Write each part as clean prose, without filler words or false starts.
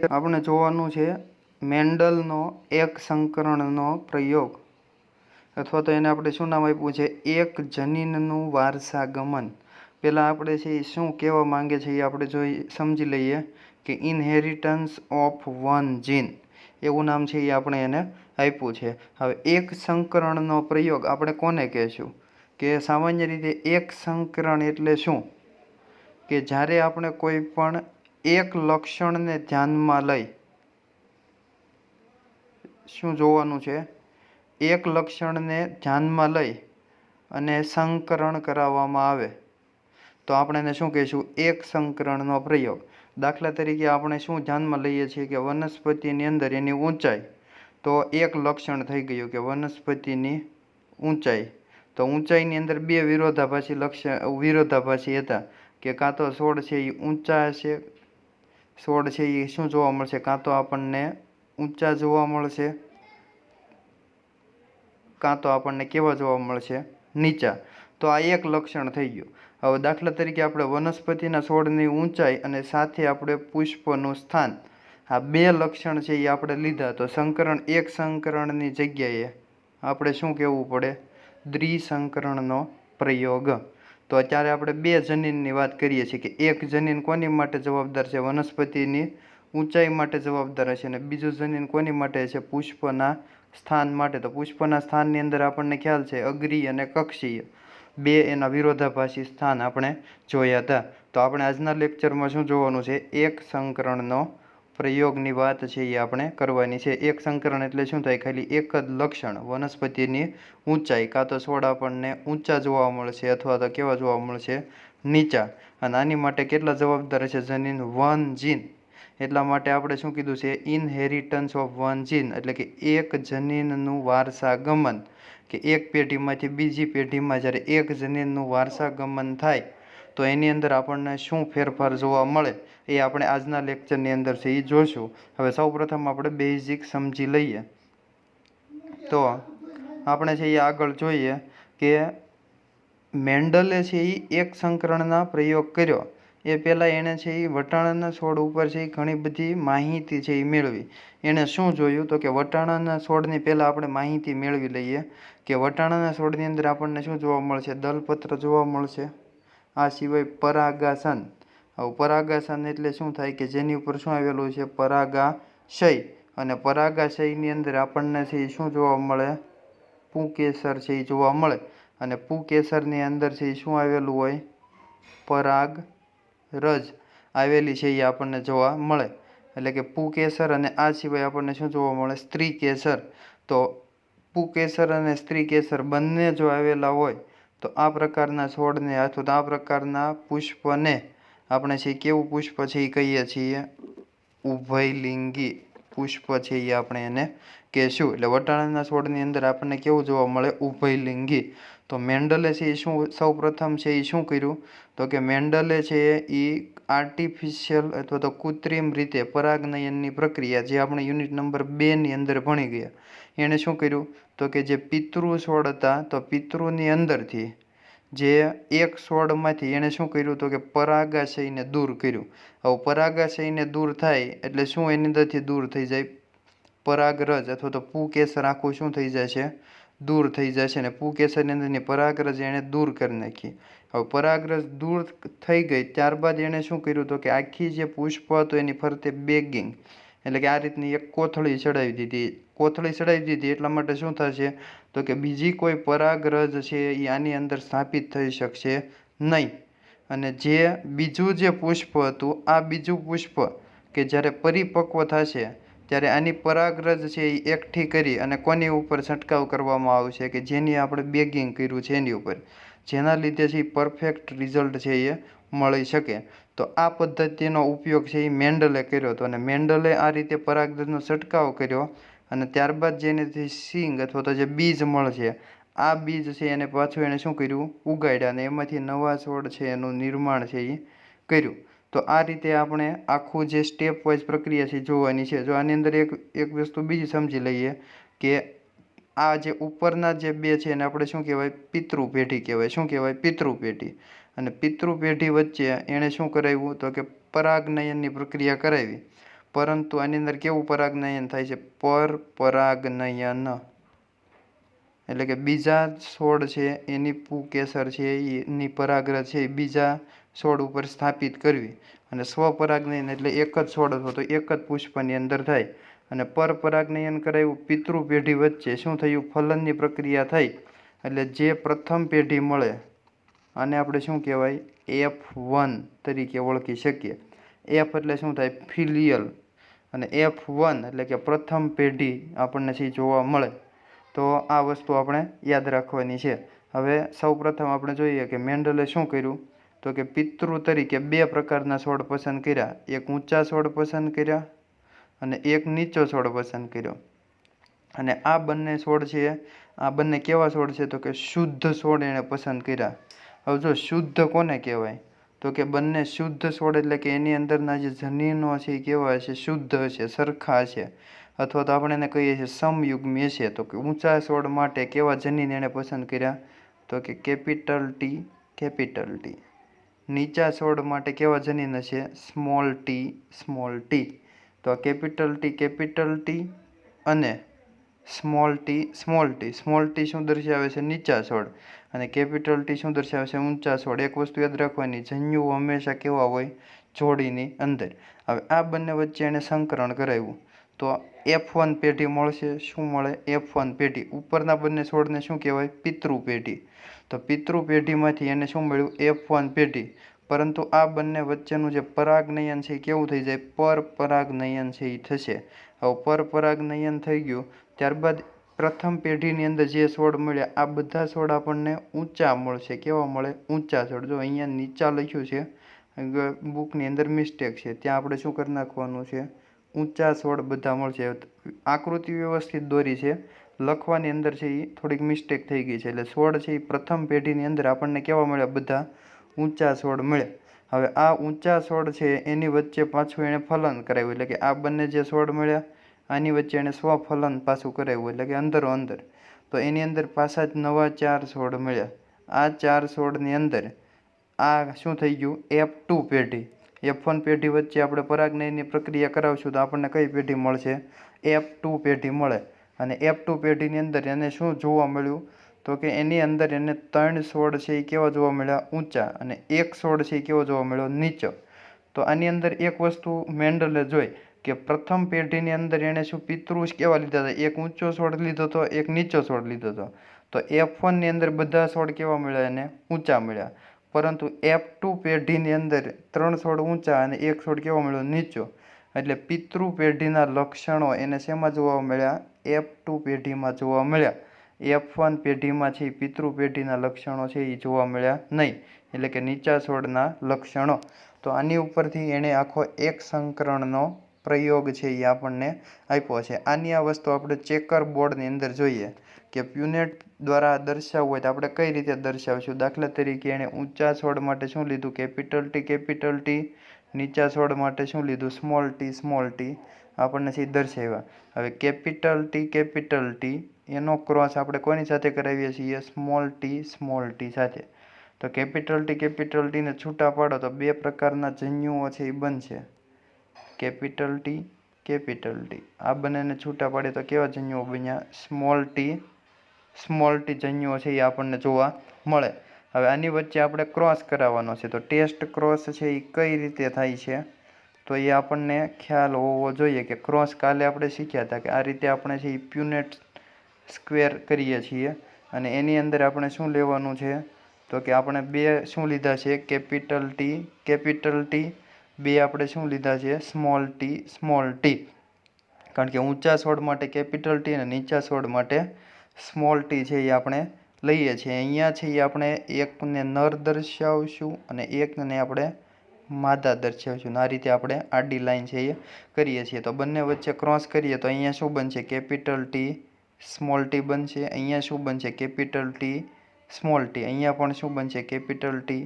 આપણે જોવાનું છે મેન્ડલનો એક સંકરણનો પ્રયોગ, અથવા તો એને આપણે શું નામ આપ્યું છે, એક જનીનનું વારસાગમન. પહેલાં આપણે છે એ શું કહેવા માંગે છે એ આપણે સમજી લઈએ કે ઇનહેરિટન્સ ઓફ વન જીન, એવું નામ છે એ આપણે એને આપ્યું છે. હવે એક સંકરણનો પ્રયોગ આપણે કોને કહેશું? કે સામાન્ય રીતે એક સંકરણ એટલે શું, કે જ્યારે આપણે કોઈ પણ એક લક્ષણને ધ્યાનમાં લઈ શું જોવાનું છે, એક લક્ષણને ધ્યાનમાં લઈ અને સંકરણ કરાવવામાં આવે તો આપણે એને શું કહીશું? એક સંકરણનો પ્રયોગ. દાખલા તરીકે આપણે શું ધ્યાનમાં લઈએ છીએ કે વનસ્પતિની અંદર એની ઊંચાઈ, તો એક લક્ષણ થઈ ગયું કે વનસ્પતિની ઊંચાઈ. તો ઊંચાઈની અંદર બે વિરોધાભાસી હતા કે કાં તો છોડ છે એ ઊંચા હશે, છોડ છે એ શું જોવા મળશે, કાં તો આપણને ઊંચા જોવા મળશે, કાં તો આપણને કેવા જોવા મળશે, નીચા. તો આ એક લક્ષણ થઈ ગયું. હવે દાખલા તરીકે આપણે વનસ્પતિના છોડની ઊંચાઈ અને સાથે આપણે પુષ્પનું સ્થાન, આ બે લક્ષણ છે એ આપણે લીધા, તો સંકરણ એક સંકરણની જગ્યાએ આપણે શું કહેવું પડે? દ્વિસંકરણનો પ્રયોગ. તો અત્યારે આપણે બે જનીનની વાત કરીએ છીએ કે એક જનીન કોની માટે જવાબદાર છે? વનસ્પતિની ઊંચાઈ માટે જવાબદાર હશે, અને બીજું જનીન કોની માટે છે? પુષ્પના સ્થાન માટે. તો પુષ્પના સ્થાનની અંદર આપણને ખ્યાલ છે અગ્રીય અને કક્ષીય, બે એના વિરોધાભાસી સ્થાન આપણે જોયા હતા. તો આપણે આજના લેક્ચરમાં શું જોવાનું છે? એક સંકરણનો પ્રયોગની વાત છે એ આપણે કરવાની છે. એક સંકરણ એટલે શું થાય? ખાલી એક જ લક્ષણ, વનસ્પતિની ઊંચાઈ, કાં તો છોડ આપણને ઊંચા જોવા મળશે અથવા તો કેવા જોવા મળશે? નીચા. અને આની માટે કેટલા જવાબદાર છે? જનીન વન જીન. એટલા માટે આપણે શું કીધું છે? ઇનહેરિટન્સ ઓફ વન જીન, એટલે કે એક જનીનનું વારસાગમન, કે એક પેઢીમાંથી બીજી પેઢીમાં જ્યારે એક જનીનનું વારસાગમન થાય તો એની અંદર આપણને શું ફેરફાર જોવા મળે એ આપણે આજના લેક્ચરની અંદર છે એ જોશું. હવે સૌપ્રથમ આપણે બેઝિક સમજી લઈએ. તો આપણે છે એ આગળ જોઈએ કે મેન્ડલે છે એ એક સંકરણના પ્રયોગ કર્યો એ પહેલાં એણે છે એ વટાણાના છોડ ઉપર છે એ ઘણી બધી માહિતી છે એ મેળવી. એણે શું જોયું? તો કે વટાણાના છોડની પહેલાં આપણે માહિતી મેળવી લઈએ કે વટાણાના છોડની અંદર આપણને શું જોવા મળશે? દલપત્ર જોવા મળશે. આ સિવાય પરાગાસન. હવે પરાગાસન એટલે શું થાય? કે જેની ઉપર શું આવેલું છે? પરાગાશય. અને પરાગાશયની અંદર આપણને છે એ શું જોવા મળે? પુંકેસર છે એ જોવા મળે. અને પુંકેસરની અંદર છે એ શું આવેલું હોય? પરાગરજ આવેલી છે એ આપણને જોવા મળે. એટલે કે પુંકેસર અને આ સિવાય આપણને શું જોવા મળે? સ્ત્રી કેસર. તો પુંકેસર અને સ્ત્રી કેસર બંને જો આવેલા હોય તો આ પ્રકારના છોડને અથવા તો આ પ્રકારના પુષ્પને આપણે છે કેવું પુષ્પ છે એ કહીએ છીએ? ઉભયલિંગી પુષ્પ છે એ આપણે એને કહેશું. એટલે વટાણાના છોડની અંદર આપણને કેવું જોવા મળે? ઉભયલિંગી. તો મેન્ડલે છે એ શું સૌ પ્રથમ છે એ શું કર્યું? તો કે મેન્ડલે છે એ આર્ટિફિશિયલ અથવા તો કૃત્રિમ રીતે પરાગનયનની પ્રક્રિયા, જે આપણે યુનિટ નંબર 2ની અંદર ભણી ગયા, એણે શું કર્યું? તો કે જે પિતૃ છોડ હતા, તો પિતૃની અંદરથી જે એક છોડમાંથી એણે શું કર્યું? તો કે પરાગાશયને દૂર કર્યું. હવે પરાગાશયને દૂર થાય એટલે શું એની અંદરથી દૂર થઈ જાય? પરાગરજ અથવા તો પુંકેસર આખું શું થઈ જાય છે? દૂર થઈ જાય છે. અને પુંકેસરની અંદરની પરાગરજ એણે દૂર કરી નાખી. હવે પરાગરજ દૂર થઈ ગઈ ત્યારબાદ એણે શું કર્યું? તો કે આખી જે પુષ્પ હતો એની ફરતે બેગિંગ, એટલે કે આ રીતની એક કોથળી ચડાવી દીધી. કોથળી ચડાવી દીધી એટલા માટે શું થશે? તો કે બીજી કોઈ પરાગરજ છે એ આની અંદર સ્થાપિત થઈ શકશે નહીં. અને જે બીજું જે પુષ્પ હતું, આ બીજું પુષ્પ કે જ્યારે પરિપક્વ થશે ત્યારે આની પરાગરજ છે એ એકઠી કરી અને કોની ઉપર છંટકાવ કરવામાં આવશે? કે જેની આપણે બેગિંગ કર્યું છે એની ઉપર, જેના લીધે છે એ પરફેક્ટ રિઝલ્ટ છે એ મળી શકે. તો આ પદ્ધતિનો ઉપયોગ છે એ મેન્ડલે કર્યો હતો. અને મેન્ડલે આ રીતે પરાગરજનો છંટકાવ કર્યો અને ત્યારબાદ જેનેથી સિંગ અથવા તો જે બીજ મળશે, આ બીજ છે એને પાછું એણે શું કર્યું? ઉગાડ્યા અને એમાંથી નવા છોડ છે એનું નિર્માણ છે એ કર્યું. તો આ રીતે આપણે આખું જે સ્ટેપ વાઇઝ પ્રક્રિયા છે જોવાની છે. જો આની અંદર એક વસ્તુ બીજી સમજી લઈએ કે આ જે ઉપરના જે બે છે એને આપણે શું કહેવાય? પિતૃ પેઢી કહેવાય. શું કહેવાય? પિતૃ પેઢી. અને પિતૃ પેઢી વચ્ચે એણે શું કરાવ્યું? તો કે પરાગનયનની પ્રક્રિયા કરાવી. પરંતુ આની અંદર કેવું પરાગનયન થાય છે? પરપરાગનયન. એટલે કે બીજા છોડ છે એની પુંકેસર છે એની પરાગરજ છે એ બીજા છોડ ઉપર સ્થાપિત કરવી. અને સ્વપરાગનયન એટલે એક જ છોડ હતો તો એક જ પુષ્પની અંદર થાય. અને પરપરાગનયન કરાયું પિતૃ પેઢી વચ્ચે. શું થયું? ફલનની પ્રક્રિયા થઈ. એટલે જે પ્રથમ પેઢી મળે આને આપણે શું કહેવાય? F1 તરીકે ઓળખી શકીએ. F એટલે શું થાય? ફિલિયલ. અને F1 એટલે કે પ્રથમ પેઢી આપણને છે જોવા મળે. તો આ વસ્તુ આપણે યાદ રાખવાની છે. હવે સૌપ્રથમ આપણે જોઈએ કે મેન્ડલે શું કર્યું? તો કે પિતૃ તરીકે બે પ્રકારના છોડ પસંદ કર્યા. એક ઊંચા છોડ પસંદ કર્યા અને એક નીચો છોડ પસંદ કર્યો. અને આ બંને છોડ છે, આ બંને કેવા છોડ છે? તો કે શુદ્ધ છોડ એણે પસંદ કર્યા. હવે જો શુદ્ધ કોને કહેવાય? તો કે બંને શુદ્ધ છોડ એટલે કે એની અંદરના જે જનીનો છે એ કેવા હશે? શુદ્ધ હશે, સરખા હશે, અથવા તો આપણે એને કહીએ છીએ સમયુગ્મી હશે. તો કે ઊંચા છોડ માટે કેવા જનીન એણે પસંદ કર્યા? તો કે કેપિટલ ટી, કેપિટલ ટી. નીચા છોડ માટે કેવા જનીન હશે? Small T, small T. તો આ કેપિટલ ટી અને small T, small T. Small T શું દર્શાવે છે? નીચા છોડ. અને કેપિટલ ટી શું દર્શાવે છે? ઊંચા છોડ. એક વસ્તુ યાદ રાખવાની, જન્યુઓ હંમેશા કેવા હોય? જોડીની અંદર. હવે આ બંને વચ્ચે એણે સંકરણ કરાવ્યું તો F1 પેઢી મળશે. શું મળે? F1 પેઢી. ઉપરના બંને છોડને શું કહેવાય? પિતૃ પેઢી. તો પિતૃ પેઢીમાંથી એને શું મળ્યું? F1 પેઢી. પરંતુ આ બંને વચ્ચેનું જે પરાગનયન છે એ કેવું થઈ જાય? પરપરાગનયન છે એ થશે. હવે પરપરાગનયન થઈ ગયું ત્યારબાદ પ્રથમ પેઢીની અંદર જે છોડ મળ્યા આ બધા છોડ આપણને ઊંચા મળશે. કેવા મળે? ઊંચા છોડ. જો અહીંયા નીચા લખ્યું છે, બુકની અંદર મિસ્ટેક છે, ત્યાં આપણે શું કરી નાખવાનું છે? ઊંચા છોડ બધા મળશે. આકૃતિ વ્યવસ્થિત દોરી છે, લખવાની અંદર છે એ થોડીક મિસ્ટેક થઈ ગઈ છે. એટલે છોડ છે એ પ્રથમ પેઢીની અંદર આપણને કેવા મળ્યા? બધા ઊંચા છોડ મળ્યા. હવે આ ઊંચા છોડ છે એની વચ્ચે પાછું એણે ફલન કરાવ્યું. એટલે કે આ બંને જે છોડ મળ્યા આની વચ્ચે એણે સ્વફલન પાછું કરાવ્યું. એટલે કે અંદરો અંદર. તો એની અંદર પાછા જ નવા 4 છોડ મળ્યા. આ 4 છોડની અંદર આ શું થઈ ગયું? F2 પેઢી. F1 પેઢી વચ્ચે આપણે પરાગનયનની પ્રક્રિયા કરાવશું તો આપણને કઈ પેઢી મળશે? F2 પેઢી મળે. અને F2 પેઢીની અંદર એને શું જોવા મળ્યું? તો કે એની અંદર એને 3 છોડ છે એ કેવા જોવા મળ્યા? ઊંચા. અને એક છોડ છે એ કેવો જોવા મળ્યો? નીચો. તો આની અંદર એક વસ્તુ મેન્ડલે જોઈ કે પ્રથમ પેઢીની અંદર એણે શું પિતૃ કેવા લીધા હતા? એક ઊંચો છોડ લીધો હતો, એક નીચો છોડ લીધો હતો. તો F1 ની અંદર બધા છોડ કેવા મળ્યા? એને ઊંચા મળ્યા. પરંતુ F2 પેઢીની અંદર 3 છોડ ઊંચા અને એક છોડ કેવો મળ્યો? નીચો. એટલે પિતૃ પેઢીના લક્ષણો એને શેમાં જોવા મળ્યા? F2 પેઢીમાં જોવા મળ્યા. F1 પેઢીમાં છે પિતૃ પેઢીના લક્ષણો છે એ જોવા મળ્યા નહીં. એટલે કે નીચા છોડના લક્ષણો. તો આની ઉપરથી એણે આખો એક સંકરણનો પ્રયોગ છે એ આપણને આપ્યો છે. આની આ વસ્તુ આપણે ચેકર બોર્ડની અંદર જોઈએ કે પ્યુનેટ દ્વારા દર્શાવવું હોય તો આપણે કઈ રીતે દર્શાવશું? દાખલા તરીકે એણે ઊંચા છોડ માટે શું લીધું? Capital T, capital T. નીચા છોડ માટે શું લીધું? Small T, small T. આપણને છે દર્શાવ્યા. હવે કેપિટલ ટી એનો ક્રોસ આપણે કોની સાથે કરાવીએ છીએ? સ્મોલ ટી સાથે. તો કેપિટલ ટીને છૂટા પાડો તો બે પ્રકારના જન્યુઓ છે એ બનશે. Capital T. આ બંનેને છૂટા પાડે તો કેવા જન્યુઓ બન્યા? સ્મોલ ટી જન્યુઓ છે એ આપણને જોવા મળે. હવે આની વચ્ચે આપણે ક્રોસ કરાવવાનો છે. તો ટેસ્ટ ક્રોસ છે એ કઈ રીતે થાય છે? તો એ આપણને ખ્યાલ હોવો જોઈએ કે ક્રોસ કાલે આપણે શીખ્યા હતા કે આ રીતે આપણે છે એ પ્યુનેટ સ્ક્વેર કરીએ છીએ. અને એની અંદર આપણે શું લેવાનું છે? તો કે આપણે બે શું લીધા છે? Capital T. બે આપણે શું લીધા છે? Small T. કારણ કે ઊંચા છોડ માટે કેપિટલ ટી અને નીચા છોડ માટે સ્મોલ ટી છે એ આપણે લઈએ છીએ. અહીંયા છે એ આપણે એકને નર દર્શાવશું અને એકને આપણે માદા દર્શાવશું. આ રીતે આપણે આડી લાઈન છે એ કરીએ છીએ. તો બંને વચ્ચે ક્રોસ કરીએ તો અહીંયા શું બનશે? કેપિટલ ટી સ્મોલ ટી બનશે. અહીંયા શું બનશે? Capital T small T. અહીંયા પણ શું બનશે? Capital T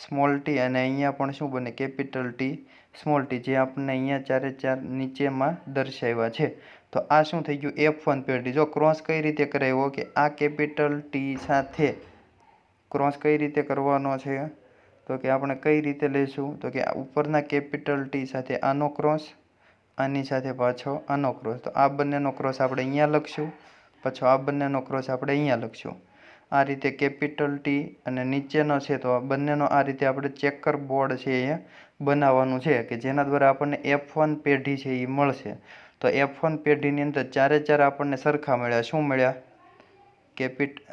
small T. અને અહીંયા પણ શું બને? Capital T small T. જે આપણને અહીંયા 4 નીચેમાં દર્શાવ્યા છે. તો આ શું થઈ ગયું? F1 પેઢી. જો ક્રોસ કઈ રીતે કરાવ્યો કે આ કેપિટલ ટી સાથે ક્રોસ કઈ રીતે કરવાનો છે? તો કે આપણે કઈ રીતે લઈશું? તો કે ઉપરના કેપિટલ ટી સાથે આનો ક્રોસ આની સાથે પાછો આનો ક્રોસ, તો આ બંનેનો ક્રોસ આપણે અહીંયા લખશું, પાછો આ બંનેનો ક્રોસ આપણે અહીંયા લખશું. આ રીતે કેપિટલ ટી અને નીચેનો છે તો બંનેનો આ રીતે આપણે ચેકર બોર્ડ છે એ બનાવવાનું છે કે જેના દ્વારા આપણને F1 પેઢી છે એ મળશે. તો F1 પેઢીની અંદર ચારે ચાર આપણને સરખા મળ્યા. શું મળ્યા?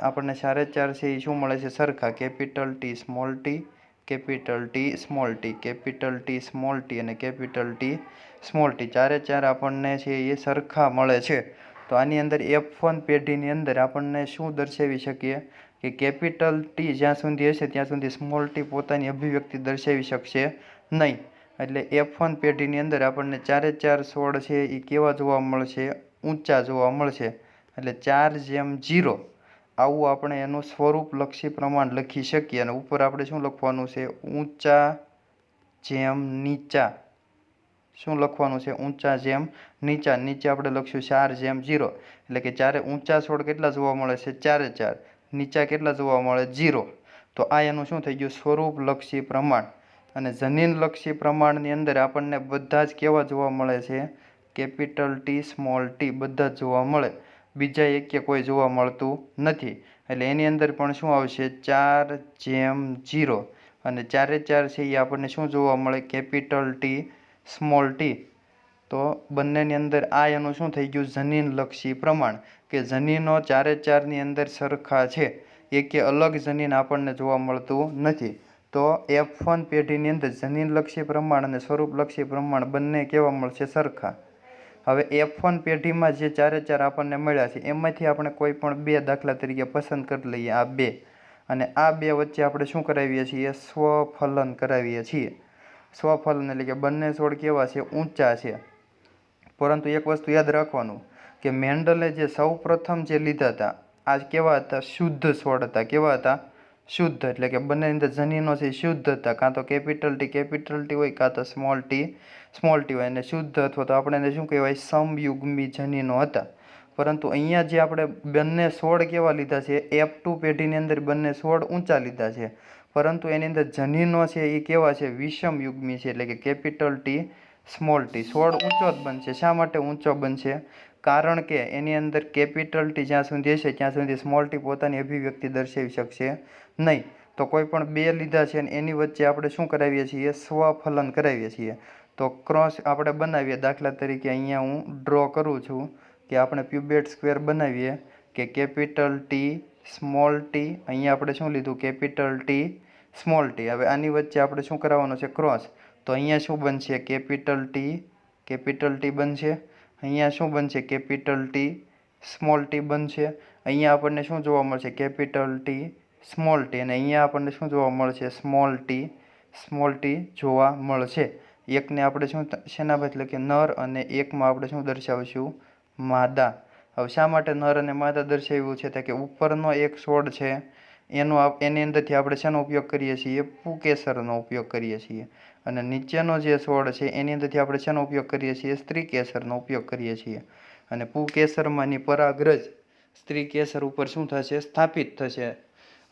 આપણને ચારે ચાર છે એ શું મળે છે? સરખા. Capital T small T, capital T small T, capital T small T અને કેપિટલ ટી સ્મોલ ટી, ચારે ચાર આપણને છે એ સરખા મળે છે. તો આની અંદર F1 પેઢીની અંદર આપણને શું દર્શાવી શકીએ કે કેપિટલ ટી જ્યાં સુધી હશે ત્યાં સુધી સ્મોલ ટી પોતાની અભિવ્યક્તિ દર્શાવી શકશે નહીં. એટલે F1 પેઢીની અંદર આપણને ચારે ચાર છોડ છે એ કેવા જોવા મળશે? ઊંચા જોવા મળશે. એટલે 4:0 આવું આપણે એનું સ્વરૂપલક્ષી પ્રમાણ લખી શકીએ. અને ઉપર આપણે શું લખવાનું છે? ઊંચા જેમ નીચા. શું લખવાનું છે? ઊંચા જેમ નીચા. નીચે આપણે લખશું 4:0. એટલે કે ચારે ઊંચા છોડ કેટલા જોવા મળે છે? ચારે ચાર. નીચા કેટલા જોવા મળે? 0. તો આ એનું શું થઈ ગયું? સ્વરૂપલક્ષી પ્રમાણ. અને જનીનલક્ષી પ્રમાણની અંદર આપણને બધા જ કેવા જોવા મળે છે? કેપિટલ ટી સ્મોલ ટી બધા જ જોવા મળે. બીજા એક કોઈ જોવા મળતું નથી. એટલે એની અંદર પણ શું આવશે? 4:0. અને ચારે ચાર છે એ આપણને શું જોવા મળે? Capital T small T. તો બંનેની અંદર આ એનું શું થઈ ગયું? જનીનલક્ષી પ્રમાણ. કે જનીનો ચારે ચારની અંદર સરખા છે, એકે અલગ જનીન આપણને જોવા મળતું નથી. તો F1 પેઢીની અંદર જનીનલક્ષી પ્રમાણ અને સ્વરૂપલક્ષી પ્રમાણ બંને કેવા મળશે? સરખા. હવે F1 પેઢીમાં જે ચારે ચાર આપણને મળ્યા છે એમાંથી આપણે કોઈ પણ બે દાખલા તરીકે પસંદ કરી લઈએ, આ બે. અને આ બે વચ્ચે આપણે શું કરાવીએ છીએ? સ્વફલન કરાવીએ છીએ. સ્વફલન એટલે કે બંને છોડ કેવા છે? ઊંચા છે. પરંતુ એક વસ્તુ યાદ રાખવાનું કે મેન્ડલે જે સૌ પ્રથમ જે લીધા હતા આ કેવા હતા? શુદ્ધ છોડ હતા. કેવા હતા? શુદ્ધ. એટલે કે બંનેની અંદર જનીનો છે શુદ્ધ હતા. કાં તો કેપિટલ ટી હોય, કાં તો સ્મોલ ટી હોય. અને શુદ્ધ અથવા તો આપણે એને શું કહેવાય? સમયુગ્મી જનીનો હતા. પરંતુ અહીંયા જે આપણે બંને છોડ કેવા લીધા છે? F2 પેઢીની અંદર બંને છોડ ઊંચા લીધા છે. પરંતુ એની અંદર જનીનો છે એ કેવા છે? વિષમયુગ્મી છે. એટલે કે કેપિટલ ટી સ્મોલ ટી. છોડ ઊંચો જ બનશે. શા માટે ઊંચો બનશે? કારણ કે એની અંદર કેપિટલ ટી જ્યાં સુધી હશે ત્યાં સુધી સ્મોલ ટી પોતાની અભિવ્યક્તિ દર્શાવી શકશે નહીં. તો કોઈ પણ બે લીધા છે અને એની વચ્ચે આપણે શું કરાવીએ છીએ? સ્વફલન કરાવીએ છીએ. તો ક્રોસ આપણે બનાવીએ. દાખલા તરીકે અહીંયા હું ડ્રો કરું છું કે આપણે પ્યુબેટ સ્ક્વેર બનાવીએ કે કેપિટલ ટી સ્મોલ ટી. અહીંયા આપણે શું લીધું? Capital T small T. હવે આની વચ્ચે આપણે શું કરાવવાનું છે? ક્રોસ. તો અહીંયા શું બનશે? કેપિટલ ટી બનશે. અહીંયા શું બનશે? કેપિટલ ટી સ્મોલ ટી બનશે. અહીંયા આપણને શું જોવા મળશે? Capital T small T. અને અહીંયા આપણને શું જોવા મળશે? સ્મોલ ટી જોવા મળશે. એકને આપણે શું શેના બદલે કે નર અને એકમાં આપણે શું દર્શાવશું? માદા. હવે શા માટે નર અને માદા દર્શાવ્યું છે? તો કે ઉપરનો એક છોડ છે એની અંદરથી આપણે શેનો ઉપયોગ કરીએ છીએ? પુંકેસરનો ઉપયોગ કરીએ છીએ. અને નીચેનો જે છોડ છે એની અંદરથી આપણે શેનો ઉપયોગ કરીએ છીએ? સ્ત્રીકેસરનો ઉપયોગ કરીએ છીએ. અને પુંકેસરમાંની પરાગરજ સ્ત્રીકેસર ઉપર શું થશે? સ્થાપિત થશે.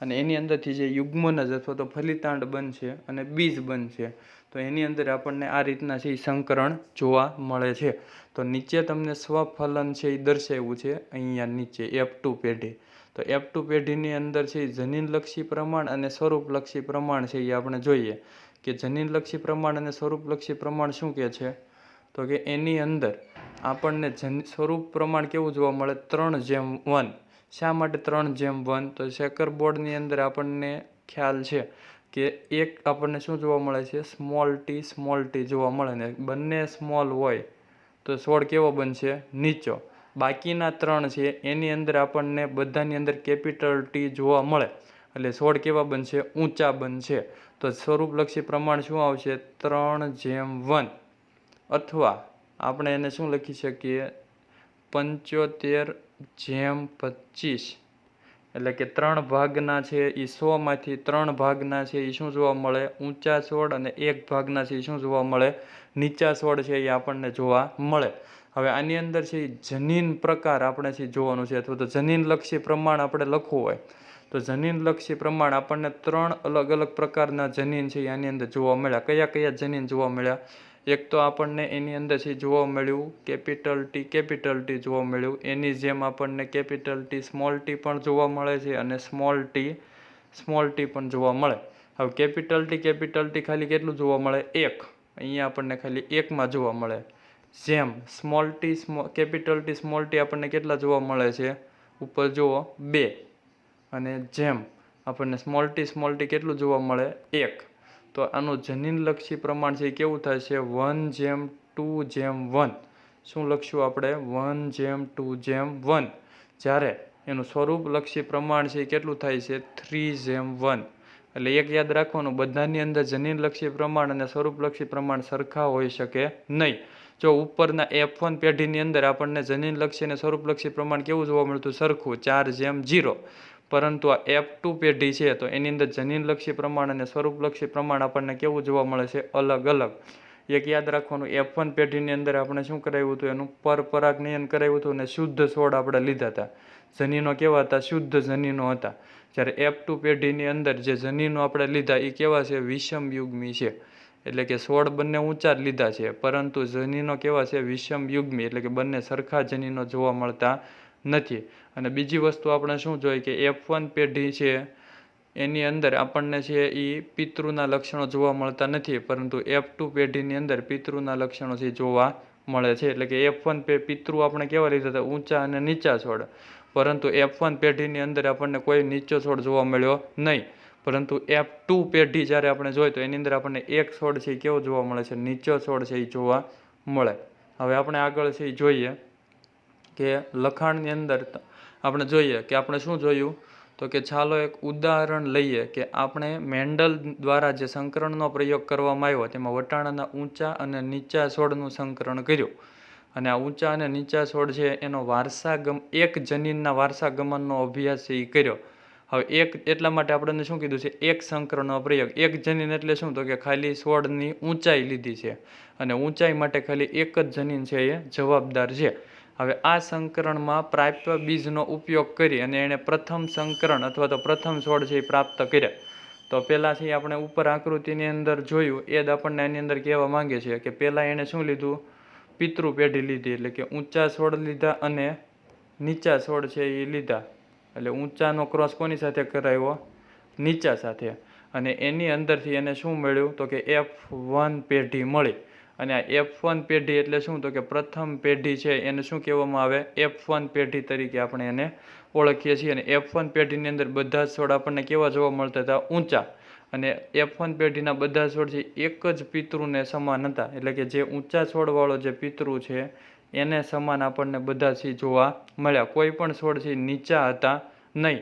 અને એની અંદરથી જે યુગ્મનજ અથવા તો ફલિતાંડ બનશે અને બીજ બનશે. તો એની અંદર આપણને આ રીતના છે એ સંકરણ જોવા મળે છે. તો નીચે તમને સ્વફલન છે એ દર્શાવ્યું છે અહીંયા નીચે F2 પેઢી. તો F2 પેઢીની અંદર છે જનીનલક્ષી પ્રમાણ અને સ્વરૂપલક્ષી પ્રમાણ છે એ આપણે જોઈએ કે જનીનલક્ષી પ્રમાણ અને સ્વરૂપલક્ષી પ્રમાણ શું કહે છે? તો કે એની અંદર આપણને સ્વરૂપ પ્રમાણ કેવું જોવા મળે? 3:1. શા માટે 3:1? તો ચેકર બોર્ડની અંદર આપણને ખ્યાલ છે કે એક આપણને શું જોવા મળે છે? સ્મોલ ટી જોવા મળે. ને બંને સ્મોલ હોય તો છોડ કેવો બનશે? નીચો. બાકીના 3 છે એની અંદર આપણને બધાની અંદર કેપિટલ ટી જોવા મળે. એટલે છોડ કેવા બનશે? ઊંચા બનશે. તો સ્વરૂપલક્ષી પ્રમાણ શું આવશે? 3:1. અથવા આપણે એને શું લખી શકીએ? 75:25. એટલે કે 3 ભાગના છે એ 100માંથી 3 ભાગના છે એ શું જોવા મળે? ઊંચા છોડ. અને 1 ભાગના છે એ શું જોવા મળે? નીચા છોડ છે એ આપણને જોવા મળે. હવે આની અંદર છે જનીન પ્રકાર આપણે છે જોવાનું છે અથવા તો જનીનલક્ષી પ્રમાણ આપણે લખવું હોય તો જનીનલક્ષી પ્રમાણ આપણને 3 અલગ અલગ પ્રકારના જનીન છે આની અંદર જોવા મળ્યા. કયા કયા જનીન જોવા મળ્યા? એક તો આપણને એની અંદરથી જોવા મળ્યું કેપિટલ ટી જોવા મળ્યું, એની જેમ આપણને કેપિટલ ટી પણ જોવા મળે છે અને સ્મોલ ટી પણ જોવા મળે. હવે કેપિટલ ટી ખાલી કેટલું જોવા મળે? એક. અહીંયા આપણને ખાલી એકમાં જોવા મળે. જેમ કેપિટલ ટી સ્મોલ ટી આપણને કેટલા જોવા મળે છે? ઉપર જુઓ 2. અને જેમ આપણને સ્મોલ ટી કેટલું જોવા મળે? 1. તો આનું જનીનલક્ષી પ્રમાણ છે એ કેવું થાય છે? 1:2:1. શું લખશું આપણે? 1:2:1. જ્યારે એનું સ્વરૂપલક્ષી પ્રમાણ છે એ કેટલું થાય છે? 3:1. એટલે એક યાદ રાખવાનું, બધાની અંદર જનીનલક્ષી પ્રમાણ અને સ્વરૂપલક્ષી પ્રમાણ સરખા હોઈ શકે નહીં. જો ઉપરના F1 પેઢીની અંદર આપણને જનીનલક્ષી અને સ્વરૂપલક્ષી પ્રમાણ કેવું જોવા મળતું? સરખું, 4:0. પરંતુ આ F2 પેઢી છે તો એની અંદર જનીનલક્ષી પ્રમાણ અને સ્વરૂપલક્ષી પ્રમાણ આપણને કેવું જોવા મળે છે? અલગ અલગ. એક યાદ રાખવાનું, F1 પેઢીની અંદર આપણે શું કરાવ્યું હતું? એનું પરપરાગનયન કરાવ્યું હતું અને શુદ્ધ છોડ આપણે લીધા હતા. જનીનો કેવા હતા? શુદ્ધ જનીનો હતા. જ્યારે F2 પેઢીની અંદર જે જનીનો આપણે લીધા એ કેવા છે? વિષમયુગ્મી છે. એટલે કે છોડ બંને ઊંચા જ લીધા છે, પરંતુ જનીનો કેવા છે? વિષમયુગ્મી. એટલે કે બંને સરખા જનીનો જોવા મળતા નથી. અને બીજી વસ્તુ આપણે શું જોઈએ કે F1 પેઢી છે એની અંદર આપણને છે એ પિતૃના લક્ષણો જોવા મળતા નથી, પરંતુ F2 પેઢીની અંદર પિતૃના લક્ષણો છે જોવા મળે છે. એટલે કે F1 પિતૃ આપણે કેવા લીધા હતા? ઊંચા અને નીચા છોડ. પરંતુ F1 પેઢીની અંદર આપણને કોઈ નીચો છોડ જોવા મળ્યો નહીં. પરંતુ F2 પેઢી જ્યારે આપણે જોઈએ તો એની અંદર આપણને એક છોડ છે એ કેવો જોવા મળે છે? નીચો છોડ છે એ જોવા મળે. હવે આપણે આગળ છે એ જોઈએ કે લખાણની અંદર આપણે જોઈએ કે આપણે શું જોયું તો કે ચાલો એક ઉદાહરણ લઈએ કે આપણે મેન્ડલ દ્વારા જે સંકરણનો પ્રયોગ કરવામાં આવ્યો તેમાં વટાણાના ઊંચા અને નીચા છોડનું સંકરણ કર્યું. અને આ ઊંચા અને નીચા છોડ છે એનો એક જનીનના વારસાગમનનો અભ્યાસ છે એ કર્યો. હવે એક એટલા માટે આપણને શું કીધું છે? એક સંકરણનો પ્રયોગ. એક જનીન એટલે શું? તો કે ખાલી છોડની ઊંચાઈ લીધી છે અને ઊંચાઈ માટે ખાલી એક જ જનીન છે એ જવાબદાર છે. હવે આ સંકરણમાં પ્રાપ્ય બીજનો ઉપયોગ કરી અને એણે પ્રથમ સંકરણ અથવા તો પ્રથમ છોડ છે એ પ્રાપ્ત કર્યા. તો પહેલાંથી આપણે ઉપર આકૃતિની અંદર જોયું એ જ આપણને એની અંદર કહેવા માંગે છે કે પહેલાં એણે શું લીધું? પિતૃ પેઢી લીધી. એટલે કે ઊંચા છોડ લીધા અને નીચા છોડ છે એ લીધા. એટલે ઊંચાનો ક્રોસ કોની સાથે કરાવ્યો? નીચા સાથે. અને એની અંદરથી એને શું મળ્યું? તો કે F1 પેઢી મળી. અને આ F1 પેઢી એટલે શું? તો કે પ્રથમ પેઢી છે એને શું કહેવામાં આવે? F1 પેઢી તરીકે આપણે એને ઓળખીએ છીએ. અને F1 પેઢીની અંદર બધા છોડ આપણને કેવા જોવા મળતા હતા? ઊંચા. અને F1 પેઢીના બધા છોડ છે એક જ પિતૃને સમાન હતા. એટલે કે જે ઊંચા છોડવાળો જે પિતૃ છે એને સમાન આપણને બધા છે જોવા મળ્યા. કોઈ પણ છોડ છે નીચા હતા નહીં.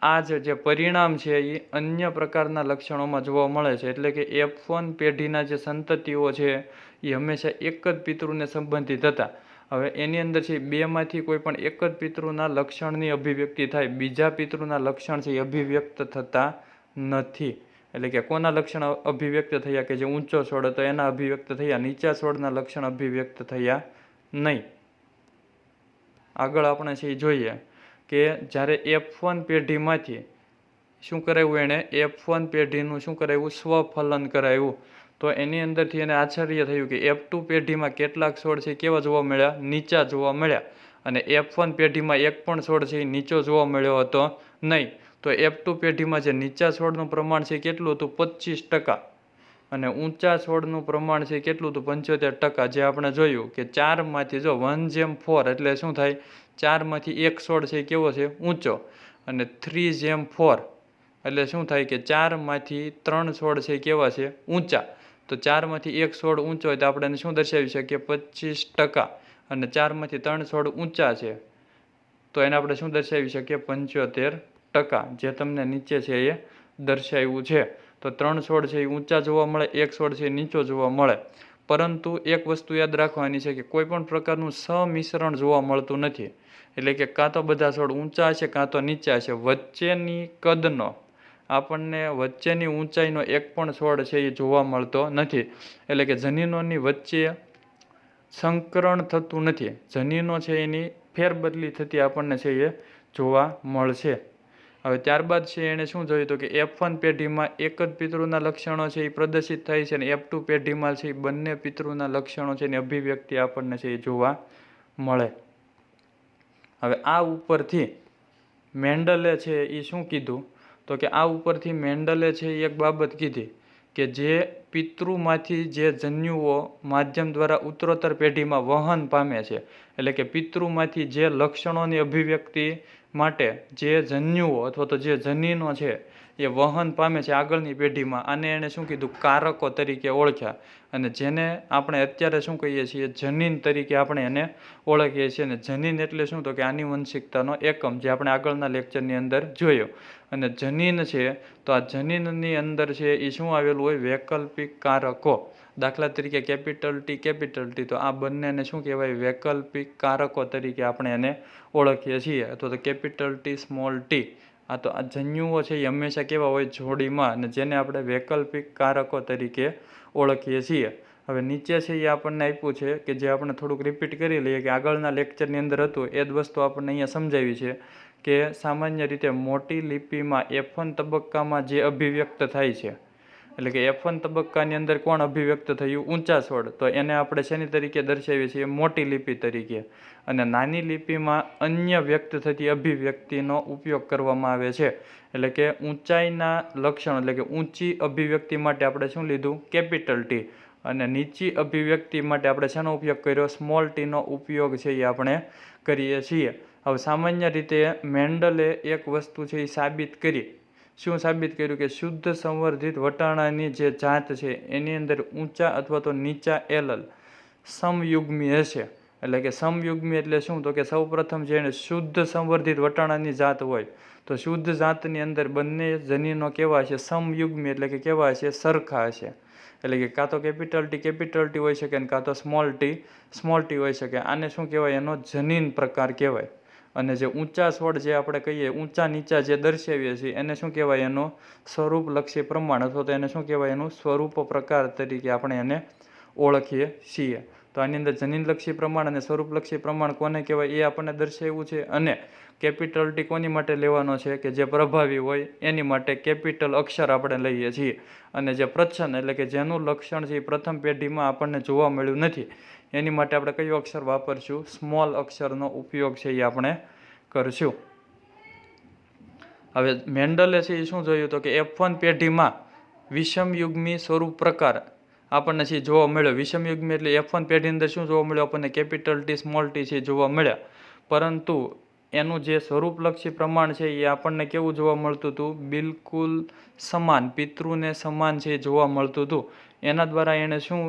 આ જે પરિણામ છે એ અન્ય પ્રકારના લક્ષણોમાં જોવા મળે છે. એટલે કે F1 પેઢીના જે સંતતિઓ છે એ હંમેશા એક જ પિતૃને સંબંધિત હતા. હવે એની અંદર છે બેમાંથી કોઈ પણ એક જ પિતૃના લક્ષણની અભિવ્યક્તિ થાય, બીજા પિતૃના લક્ષણ છે એ અભિવ્યક્ત થતા નથી. એટલે કે કોના લક્ષણ અભિવ્યક્ત થયા? કે જે ઊંચો છોડ હતો એના અભિવ્યક્ત થયા. નીચા છોડના લક્ષણ અભિવ્યક્ત થયા નહીં. આગળ આપણે છે જોઈએ કે જ્યારે F1 પેઢીમાંથી શું કરાવ્યું? એણે F1 પેઢીનું શું કરાવ્યું? સ્વફલન કરાવ્યું. તો એની અંદરથી એને આશ્ચર્ય થયું કે F2 પેઢીમાં કેટલાક છોડ છે કેવા જોવા મળ્યા? નીચા જોવા મળ્યા. અને F1 પેઢીમાં એક પણ છોડ છે એ નીચો જોવા મળ્યો હતો નહીં. તો F2 પેઢીમાં જે નીચા છોડનું પ્રમાણ છે કેટલું હતું? 25%. અને ઊંચા છોડનું પ્રમાણ છે કેટલું હતું? 75%. જે આપણે જોયું કે 4માંથી જો 1:4 એટલે શું થાય? 4માંથી એક છોડ છે કેવો છે? ઊંચો. અને 3:4 એટલે શું થાય? કે 4માંથી 3 છોડ છે કેવા છે? ઊંચા. તો 4માંથી એક છોડ ઊંચો હોય તો આપણે એને શું દર્શાવી શકીએ? 25%. અને 4માંથી 3 છોડ ઊંચા છે તો એને આપણે શું દર્શાવી શકીએ? 75%. જે તમને નીચે છે એ દર્શાવ્યું છે. તો 3 છોડ છે એ ઊંચા જોવા મળે, એક છોડ છે એ નીચો જોવા મળે. પરંતુ એક વસ્તુ યાદ રાખવાની છે કે કોઈ પણ પ્રકારનું સમિશ્રણ જોવા મળતું નથી. એટલે કે કાં તો બધા છોડ ઊંચા છે કાં તો નીચા છે. વચ્ચેની કદનો આપણને વચ્ચેની ઊંચાઈનો એક પણ છોડ છે એ જોવા મળતો નથી. એટલે કે જનીનોની વચ્ચે સંકરણ થતું નથી. જનીનો છે એની ફેરબદલી થતી આપણને છે એ જોવા મળશે. હવે ત્યારબાદ છે એણે શું જોયું તો કે F1 પેઢીમાં એક જ પિતૃના લક્ષણો છે એ પ્રદર્શિત થાય છે, અને F2 પેઢીમાં છે એ બંને પિતૃના લક્ષણો છે એની અભિવ્યક્તિ આપણને છે એ જોવા મળે. હવે આ ઉપરથી મેન્ડલે છે એ શું કીધું તો કે આ ઉપરથી મેન્ડલે છે એ એક બાબત કીધી કે જે પિતૃમાંથી જે જન્યુઓ માધ્યમ દ્વારા ઉત્તરોત્તર પેઢીમાં વહન પામે છે, એટલે કે પિતૃમાંથી જે લક્ષણોની અભિવ્યક્તિ માટે જે જન્યુઓ અથવા તો જે જનીનો છે એ વહન પામે છે આગળની પેઢીમાં, આને એણે શું કીધું કારકો તરીકે ઓળખ્યા, અને જેને આપણે અત્યારે શું કહીએ છીએ જનીન તરીકે આપણે એને ઓળખીએ છીએ. અને જનીન એટલે શું તો કે આનુવંશિકતાનો એકમ, જે આપણે આગળના લેક્ચરની અંદર જોયો. અને જનીન છે તો આ જનીનની અંદર છે એ શું આવેલું હોય વૈકલ્પિક કારકો, દાખલા તરીકે T, તો આ બંનેને શું કહેવાય વૈકલ્પિક કારકો તરીકે આપણે એને ઓળખીએ છીએ, અથવા તો T, આ તો આ જન્યુઓ છે એ હંમેશા કેવા હોય જોડીમાં, અને જેને આપણે વૈકલ્પિક કારકો તરીકે ઓળખીએ છીએ. હવે નીચે છે એ આપણને આપ્યું છે કે જે આપણે થોડુંક રિપીટ કરી લઈએ કે આગળના લેક્ચરની અંદર હતું એ જ વસ્તુ આપણને અહીંયા સમજાવી છે કે સામાન્ય રીતે મોટી લિપિમાં F1 તબક્કામાં જે અભિવ્યક્ત થાય છે, એટલે કે F1 તબક્કાની અંદર કોણ અભિવ્યક્ત થયું ઊંચા સ્વર, તો એને આપણે શેની તરીકે દર્શાવીએ છીએ મોટી લિપિ તરીકે, અને નાની લિપિમાં અન્ય વ્યક્ત થતી અભિવ્યક્તિનો ઉપયોગ કરવામાં આવે છે, એટલે કે ઊંચાઈના લક્ષણ એટલે કે ઊંચી અભિવ્યક્તિ માટે આપણે શું લીધું T, અને નીચી અભિવ્યક્તિ માટે આપણે શેનો ઉપયોગ કર્યો t નો ઉપયોગ છે એ આપણે કરીએ છીએ. હવે સામાન્ય રીતે મેન્ડલે એક વસ્તુ છે એ સાબિત કરી. શું સાબિત કર્યું કે શુદ્ધ સંવર્ધિત વટાણાની જે જાત છે એની અંદર ઊંચા અથવા તો નીચા એલલ સમયુગ્મી હશે. એટલે કે સમયુગ્મી એટલે શું તો કે સૌપ્રથમ જે શુદ્ધ સંવર્ધિત વટાણાની જાત હોય તો શુદ્ધ જાતની અંદર બંને જનીનો કેવા હશે સમયુગ્મી, એટલે કે કેવા હશે સરખા હશે. એટલે કે કાં તો T હોઈ શકે અને કાં તો t હોઈ શકે. આને શું કહેવાય એનો જનીન પ્રકાર કહેવાય. અને જે ઊંચા સ્વર જે આપણે કહીએ ઊંચા નીચા જે દર્શાવીએ છીએ એને શું કહેવાય એનો સ્વરૂપલક્ષી પ્રમાણ, અથવા તો એને શું કહેવાય એનું સ્વરૂપ પ્રકાર તરીકે આપણે એને ઓળખીએ છીએ. તો આની અંદર જનીનલક્ષી પ્રમાણ અને સ્વરૂપલક્ષી પ્રમાણ કોને કહેવાય એ આપણને દર્શાવ્યું છે. અને T કોની માટે લેવાનો છે કે જે પ્રભાવી હોય એની માટે કેપિટલ અક્ષર આપણે લઈએ છીએ, અને જે પ્રચ્છન્ન એટલે કે જેનું લક્ષણ છે એ પ્રથમ પેઢીમાં આપણને જોવા મળ્યું નથી એની માટે આપણે કયો અક્ષર વાપરશું સ્મોલ અક્ષરનો ઉપયોગ છે એ આપણે કરશું. હવે મેન્ડલે છે એ શું જોયું તો કે F1 પેઢીમાં વિષમયુગ્મી સ્વરૂપ પ્રકાર આપણને છે જોવા મળ્યો. વિષમયુગ્મી એટલે F1 પેઢી અંદર શું જોવા મળ્યું આપણને T, છે જોવા મળ્યા, પરંતુ એનું જે સ્વરૂપલક્ષી પ્રમાણ છે એ આપણને કેવું જોવા મળતું હતું બિલકુલ સમાન, પિતૃને સમાન છે જોવા મળતું હતું. એના દ્વારા એણે શું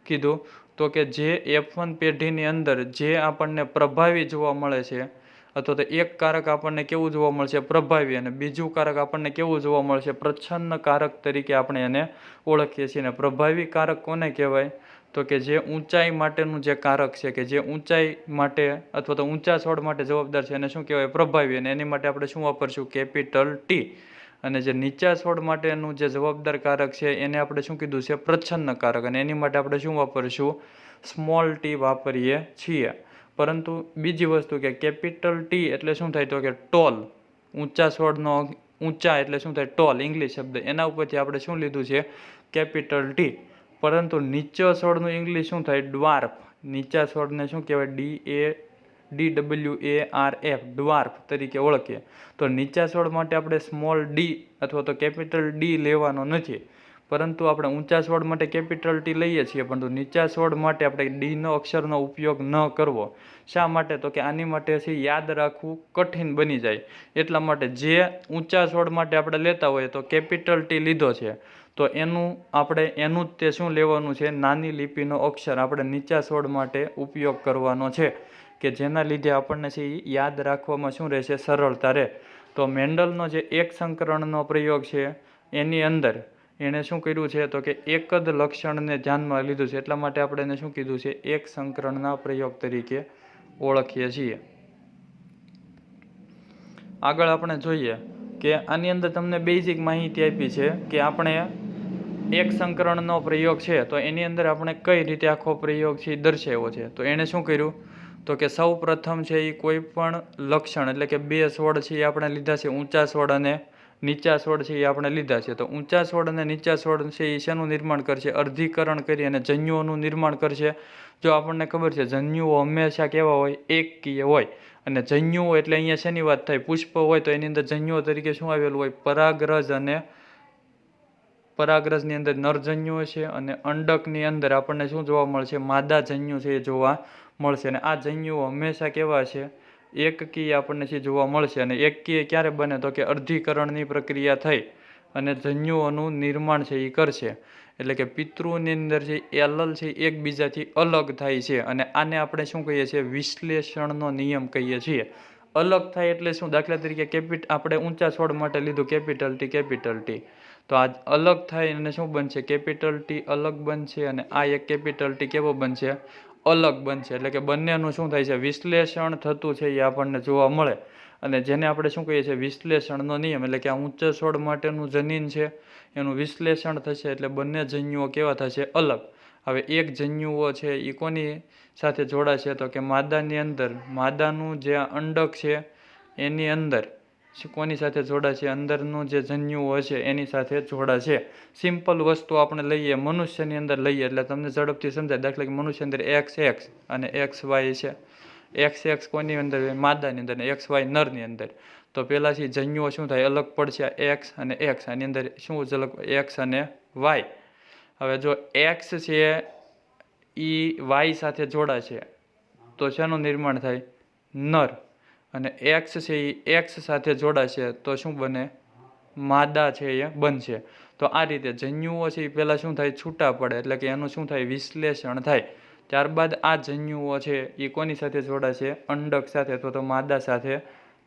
કીધું તો કે જે F1 પેઢીની અંદર જે આપણને પ્રભાવી જોવા મળે છે, અથવા તો એક કારક આપણને કેવું જોવા મળશે પ્રભાવી, અને બીજું કારક આપણને કેવું જોવા મળશે પ્રચ્છન્ન કારક તરીકે આપણે એને ઓળખીએ છીએ. અને પ્રભાવી કારક કોને કહેવાય તો કે જે ઊંચાઈ માટેનું જે કારક છે કે જે ઊંચાઈ માટે અથવા તો ઊંચા સ્વર માટે જવાબદાર છે એને શું કહેવાય પ્રભાવી, અને એની માટે આપણે શું વાપરશું T. અને જે નીચા સ્વર માટેનું જે જવાબદાર કારક છે એને આપણે શું કીધું છે પ્રચ્છન્ન કારક, અને એની માટે આપણે શું વાપરશું t વાપરીએ છીએ. પરંતુ બીજી વસ્તુ કે T એટલે શું થાય તો કે ટોલ, ઊંચા સ્વરનો ઊંચા એટલે શું થાય ટોલ, ઇંગ્લિશ શબ્દ, એના ઉપરથી આપણે શું લીધું છે T. પરંતુ નીચા સ્વરનું ઇંગ્લિશ શું થાય ડ્વાર્ફ, નીચા સ્વરને શું કહેવાય DWARF, ડ્વાર્ફ તરીકે ઓળખીએ. તો નીચા સ્વર માટે આપણે d અથવા તો D લેવાનો નથી, પરંતુ આપણે ઊંચા સ્વર માટે T લઈએ છીએ, પરંતુ નીચા સ્વર માટે આપણે D નો અક્ષરનો ઉપયોગ ન કરવો. શા માટે તો કે આની માટે છે યાદ રાખવું કઠિન બની જાય. એટલા માટે જે ઊંચા સ્વર માટે આપણે લેતા હોઈએ તો T લીધો છે તો એનું જ તે શું લેવાનું છે નાની લિપિનો અક્ષર આપણે નીચા સ્વર માટે ઉપયોગ કરવાનો છે, કે જેના લીધે આપણને છે યાદ રાખવામાં શું રહેશે સરળતા રહે. તો મેન્ડલનો જે એક સંકરણનો પ્રયોગ છે એની અંદર એણે શું કર્યું છે તો કે એક જ લક્ષણને ધ્યાનમાં લીધું છે, એટલા માટે આપણે એને શું કીધું છે એક સંકરણના પ્રયોગ તરીકે ઓળખીએ છીએ. આગળ આપણે જોઈએ કે આની અંદર તમને બેઝિક માહિતી આપી છે કે આપણે એક સંકરણનો પ્રયોગ છે તો એની અંદર આપણે કઈ રીતે આખો પ્રયોગ છે દર્શાવ્યો છે. તો એણે શું કર્યું તો કે સૌ પ્રથમ છે એ કોઈ પણ લક્ષણ એટલે કે બે સ્વર છે એ આપણે લીધા છે, ઊંચા સ્વર અને નીચા સ્વર છે એ આપણે લીધા છે. તો ઊંચા સ્વર અને નીચા સ્વર છે એ શેનું નિર્માણ કરશે? અર્ધીકરણ કરી અને જન્યુઓનું નિર્માણ કરશે. જો આપણને ખબર છે જન્યુઓ હંમેશા કેવા હોય? એકકીય હોય. અને જન્યુઓ એટલે અહીંયા શેની વાત થાય? પુષ્પ હોય તો એની અંદર જન્યુઓ તરીકે શું આવેલું હોય? પરાગરજ. અને પરાગરજની અંદર નરજન્યુઓ છે અને અંડકની અંદર આપણને શું જોવા મળશે? માદા જન્યુ છે એ જોવા મળશે. અને આ જન્યુઓ હંમેશા કેવા છે? એકકીય આપણને છે જોવા મળશે. અને એકકીય ક્યારે બને? તો કે અર્ધીકરણની પ્રક્રિયા થઈ અને જન્યુઓનું નિર્માણ છે એ કરશે. એટલે કે પિતૃની અંદર છે એલલ છે એકબીજાથી અલગ થાય છે. અને આને આપણે શું કહીએ છીએ? વિશ્લેષણનો નિયમ કહીએ છીએ. અલગ થાય એટલે શું? દાખલા તરીકે આપણે ઊંચા સ્વર માટે લીધું કેપિટલ ટી, કેપિટલ ટી. તો આ અલગ થાય અને શું બનશે? કેપિટલ ટી અલગ બનશે અને આ એક કેપિટલ ટી કેવો બનશે? અલગ બનશે. એટલે કે બંનેનું શું થાય છે? વિશ્લેષણ થતું છે એ આપણને જોવા મળે. અને જેને આપણે શું કહીએ છીએ? વિશ્લેષણનો નિયમ. એટલે કે આ ઊંચા સ્વર માટેનું જનીન છે એનું વિશ્લેષણ થશે એટલે બંને જન્યુઓ કેવા થશે? અલગ. હવે એક જન્યુઓ છે એ કોની સાથે જોડાશે? તો કે માદાની અંદર માદાનું જે અંડક છે એની અંદર કોની સાથે જોડાશે? અંદરનું જે જન્યુઓ હશે એની સાથે જોડાશે. સિમ્પલ વસ્તુ આપણે લઈએ, મનુષ્યની અંદર લઈએ એટલે તમને ઝડપથી સમજાય. દાખલા કે મનુષ્યની અંદર XX અને XY છે. XX કોની અંદર? માદાની અંદર. અને XY નરની અંદર. તો પહેલાં છે જન્યુઓ શું થાય? અલગ પડશે. X અને X. આની અંદર શું અલગ? X અને Y. હવે જો X છે એ Y સાથે જોડાશે તો શેનું નિર્માણ થાય? નર. અને X છે એ X સાથે જોડાશે તો શું બને? માદા છે એ બનશે. તો આ રીતે જન્યુઓ છે એ પહેલાં શું થાય? છૂટા પડે. એટલે કે એનું શું થાય? વિશ્લેષણ થાય. ત્યારબાદ આ જન્યુઓ છે એ કોની સાથે જોડાશે? અંડક સાથે અથવા તો માદા સાથે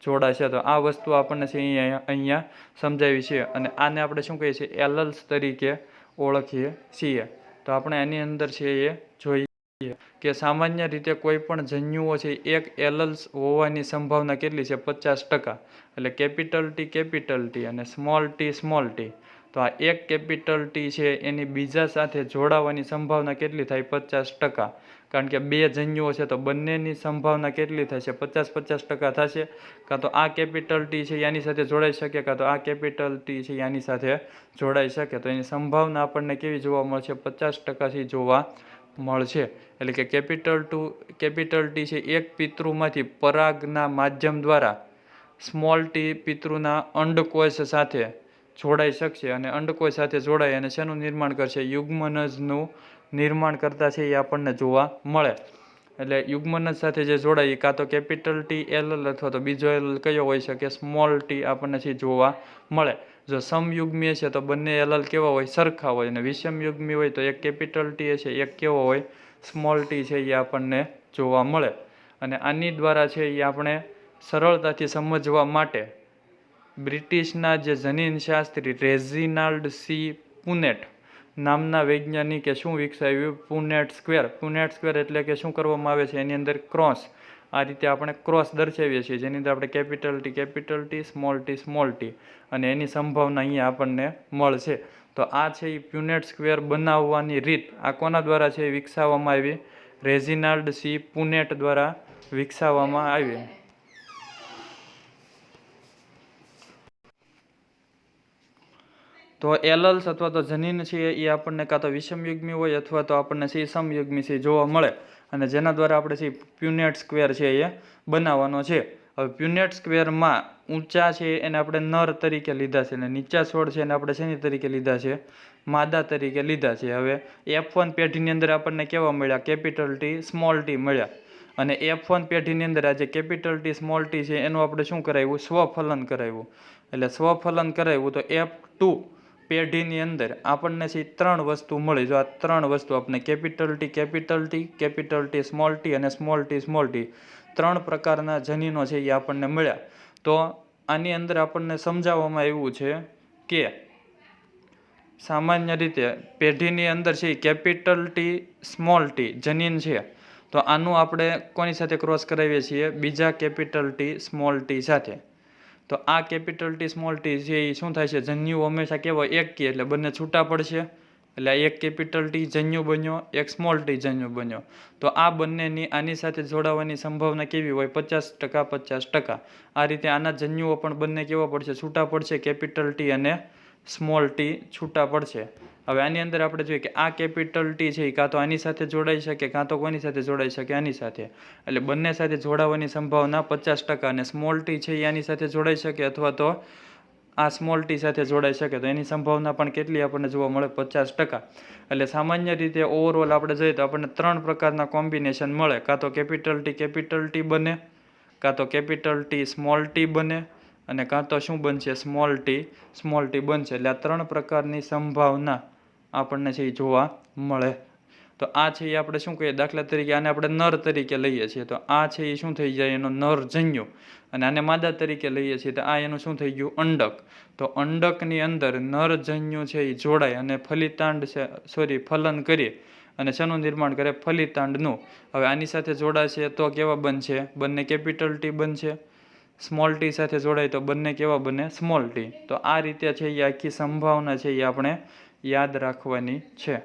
જોડાશે. તો આ વસ્તુ આપણને છે અહીંયા સમજાવી છે. અને આને આપણે શું કહીએ છીએ? એલલ્સ તરીકે ઓળખીએ છીએ. તો આપણે એની અંદર છે એ જોઈએ કે સામાન્ય રીતે કોઈ પણ જન્યુઓ છે એક એલલ્સ હોવાની સંભાવના કેટલી છે? 50%. એટલે કેપિટલ ટી, કેપિટલ ટી અને સ્મોલ ટી, સ્મોલ ટી. તો આ એક કેપિટલ ટી છે એની બીજા સાથે જોડાવાની સંભાવના કેટલી થાય? 50%. કારણ કે બે જન્યુઓ છે તો બંનેની સંભાવના કેટલી થશે? 50-50% થશે. કાં તો આ કેપિટલ ટી છે એની સાથે જોડાઈ શકે, કાં તો આ કેપિટલ ટી છે એની સાથે જોડાઈ શકે. તો એની સંભાવના આપણને કેવી જોવા મળશે? 50%થી જોવા મળશે. એટલે કે કેપિટલ ટી છે એક પિતૃમાંથી પરાગના માધ્યમ દ્વારા સ્મોલ ટી પિતૃના અંડકોષ સાથે જોડાઈ શકશે. અને અંડકોષ સાથે જોડાઈ અને શેનું નિર્માણ કરશે? યુગ્મનજનું નિર્માણ કરતા છે એ આપણને જોવા મળે. એટલે યુગ્મનજ સાથે જે જોડાય એ કાં તો કેપિટલ ટી એલલ અથવા તો બીજો એલલ કયો હોઈ શકે? સ્મોલ ટી આપણને છે જોવા મળે. જો સમયુગ્મીય છે તો બંને એલલ કેવા હોય? સરખા હોય. અને વિષમયુગ્મી હોય તો એક કેપિટલ ટી છે એક કેવો હોય? સ્મોલ ટી છે એ આપણને જોવા મળે. અને આની દ્વારા છે એ આપણે સરળતાથી સમજવા માટે બ્રિટિશના જે જનીનશાસ્ત્રી રેજિનાલ્ડ સી પુનેટ નામના વૈજ્ઞાનિકે શું વિકસાવ્યું? Punnett square. પુનેટ સ્ક્વેર એટલે કે શું કરવામાં આવે છે? એની અંદર ક્રોસ. આ રીતે આપણે ક્રોસ દર્શાવીએ છીએ જેની અંદર આપણે કેપિટલ ટી, સ્મોલ ટી અને એની સંભાવના અહીંયા આપણને મળશે. તો આ છે એ પુનેટ સ્ક્વેર બનાવવાની રીત આ કોના દ્વારા છે વિકસાવવામાં આવી? રેજિનાલ્ડ સી પુનેટ દ્વારા વિકસાવવામાં આવી. તો એલલ્સ અથવા તો જનીન છે એ આપણને કાં તો વિષમયુગ્મી હોય અથવા તો આપણને છે સમયુગ્મી છે જોવા મળે. અને જેના દ્વારા આપણે છે પુનેટ સ્ક્વેર છે એ બનાવવાનો છે. હવે પુનેટ સ્ક્વેરમાં ઊંચા છે એને આપણે નર તરીકે લીધા છે અને નીચા સ્વર છે એને આપણે શેની તરીકે લીધા છે? માદા તરીકે લીધા છે. હવે F1 પેઢીની અંદર આપણને કેવા મળ્યા? કેપિટલ ટી, સ્મોલ ટી મળ્યા. અને F1 પેઢીની અંદર આ જે કેપિટલ ટી, સ્મોલ ટી છે એનું આપણે શું કરાવ્યું? સ્વફલન કરાવ્યું. એટલે સ્વફલન કરાવ્યું તો F2 પેઢીની અંદર આપણને છે 3 વસ્તુ મળી. જો આ 3 વસ્તુ આપણે કેપિટલ ટી, સ્મોલ ટી અને સ્મોલ ટી 3 પ્રકારના જનીનો છે એ આપણને મળ્યા. તો આની અંદર આપણને સમજાવવામાં આવ્યું છે કે સામાન્ય રીતે પેઢીની અંદર છે કેપિટલ ટી, સ્મોલ ટી જનીન છે તો આનું આપણે કોની સાથે ક્રોસ કરાવીએ છીએ? બીજા કેપિટલ ટી, સ્મોલ ટી સાથે. તો આ કેપિટલ ટી, સ્મોલ ટી છે એ શું થાય છે? જન્યુ હંમેશા કેવો? એકકીય એટલે બંને છૂટા પડશે. એટલે આ એક કેપિટલ ટી જન્યુ બન્યો, એક સ્મોલ ટી જન્યુ બન્યો. તો આ બંનેની આની સાથે જોડાવાની સંભાવના કેવી હોય? 50% 50%. આ રીતે આના જન્યુઓ પણ બંને કેવા પડશે? છૂટા પડશે. કેપિટલ ટી અને સ્મોલ ટી છૂટા પડશે. હવે આની અંદર આપણે જોઈએ કે આ કેપિટલ ટી છે એ કાં તો આની સાથે જોડાઈ શકે, કાં તો કોની સાથે જોડાઈ શકે? આની સાથે. એટલે બંને સાથે જોડાવાની સંભાવના 50%. અને સ્મોલ ટી છે એ આની સાથે જોડાઈ શકે અથવા તો આ સ્મોલ ટી સાથે જોડાઈ શકે. તો એની સંભાવના પણ કેટલી આપણને જોવા મળે? 50%. એટલે સામાન્ય રીતે ઓવરઓલ આપણે જોઈએ તો આપણને 3 પ્રકારના કોમ્બિનેશન મળે. કાં તો કેપિટલ ટી બને, કાં તો કેપિટલ ટી સ્મોલ ટી બને, અને કાં તો શું બનશે? સ્મોલ ટી બનશે. એટલે આ 3 પ્રકારની સંભાવના આપણને છે એ જોવા મળે. તો આ છે એ આપણે શું કહીએ? દાખલા તરીકે આને આપણે નર તરીકે લઈએ છીએ, તો આ છે એ શું થઈ જાય? એનો નર જન્યુ. અને આને માદા તરીકે લઈએ છીએ તો આ એનું શું થઈ ગયું? અંડક. તો અંડકની અંદર નર જન્યુ છે એ જોડાય અને ફલન કરી અને શેનું નિર્માણ કરે? ફલિતાંડનું. હવે આની સાથે જોડાશે તો કેવા બનશે? બંને કેપિટલ ટી બનશે. સ્મોલ ટી સાથે જોડાય તો બંને કેવા બને? Small T. તો આ રીતે છે એ આખી સંભાવના છે એ આપણે યાદ રાખવાની છે.